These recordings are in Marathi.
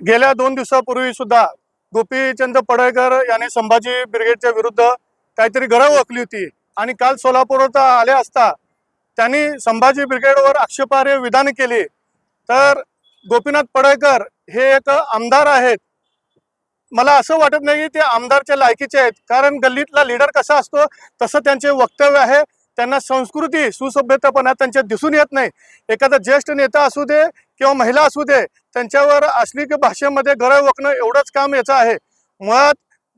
गेल्या 2 दिवसापूर्वी सुद्धा गोपीचंद पडळकर याने संभाजी ब्रिगेडच्या विरुद्ध काहीतरी गरळ ओकली होती आणि काल सोलापूरात आले असता त्यांनी संभाजी ब्रिगेडवर आक्षेपार्ह विधान केली। तर गोपीनाथ पडळकर हे एक आमदार आहेत, मला असं वाटत नाही की ते आमदारच्या लायकीचे आहेत, कारण गल्लीतला लीडर कसा असतो तसं त्यांचे वक्तव्य आहे। त्यांना संस्कृती सुसभ्यतापणा त्यांच्यात दिसून येत नाही। एखादा ज्येष्ठ नेता असू दे किंवा महिला असू दे, त्यांच्यावर अश्लील भाषेमध्ये गरळ ओकणं एवढंच काम याचं आहे। मुळात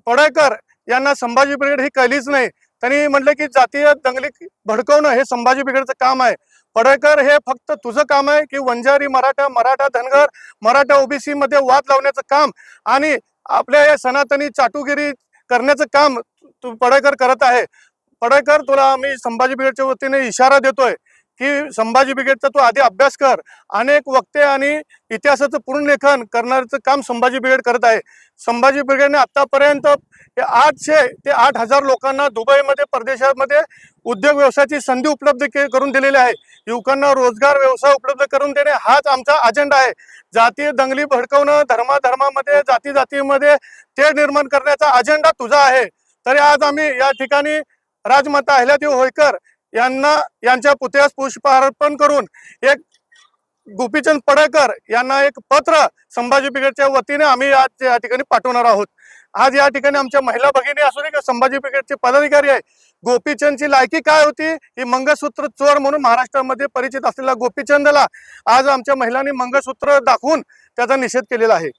पडळकर यांना संभाजी ब्रिगेड ही कळलीच नाही। त्यांनी म्हटलं की जातीय दंगली भडकवणं हे संभाजी ब्रिगेडचं काम आहे। पडळकर हे फक्त तुझं काम आहे की वंजारी मराठा, मराठा धनगर, मराठा ओबीसी मध्ये वाद लावण्याचं काम आणि आपल्या या सनातनी चाटुगिरी करण्याचं काम तू पडळकर करत आहे। पडळकर, तुला आम्ही संभाजी ब्रिगेडच्या वतीने इशारा देतोय की संभाजी ब्रिगेडचा तू आधी अभ्यास कर। अनेक वक्ते आणि इतिहासाचं पुनर्लेखन करण्याचं काम संभाजी ब्रिगेड करत आहे। संभाजी ब्रिगेडने आतापर्यंत 800 ते 8000 लोकांना दुबईमध्ये परदेशामध्ये उद्योग व्यवसायाची संधी उपलब्ध करून दिलेली आहे। युवकांना रोजगार व्यवसाय उपलब्ध करून देणे हाच आमचा अजेंडा आहे। जातीय दंगली भडकवणं, धर्मामध्ये जाती जातीमध्ये तेढ निर्माण करण्याचा अजेंडा तुझा आहे। तरी आज आम्ही या ठिकाणी राजमाता अहिल्यादेवी होळकर यांच्या पुतळ्यास पुष्पहार करून एक गोपीचंद पडळकर यांना एक पत्र संभाजी ब्रिगेडच्या वतीने आम्ही आज या ठिकाणी पाठवणार आहोत। आज या ठिकाणी आमच्या महिला भगिनी असू दे किंवा संभाजी ब्रिगेडचे पदाधिकारी आहे, गोपीचंदची लायकी काय होती ही मंगळसूत्र चोर म्हणून महाराष्ट्रामध्ये परिचित असलेला गोपीचंदला आज आमच्या महिलांनी मंगळसूत्र दाखवून त्याचा निषेध केलेला आहे।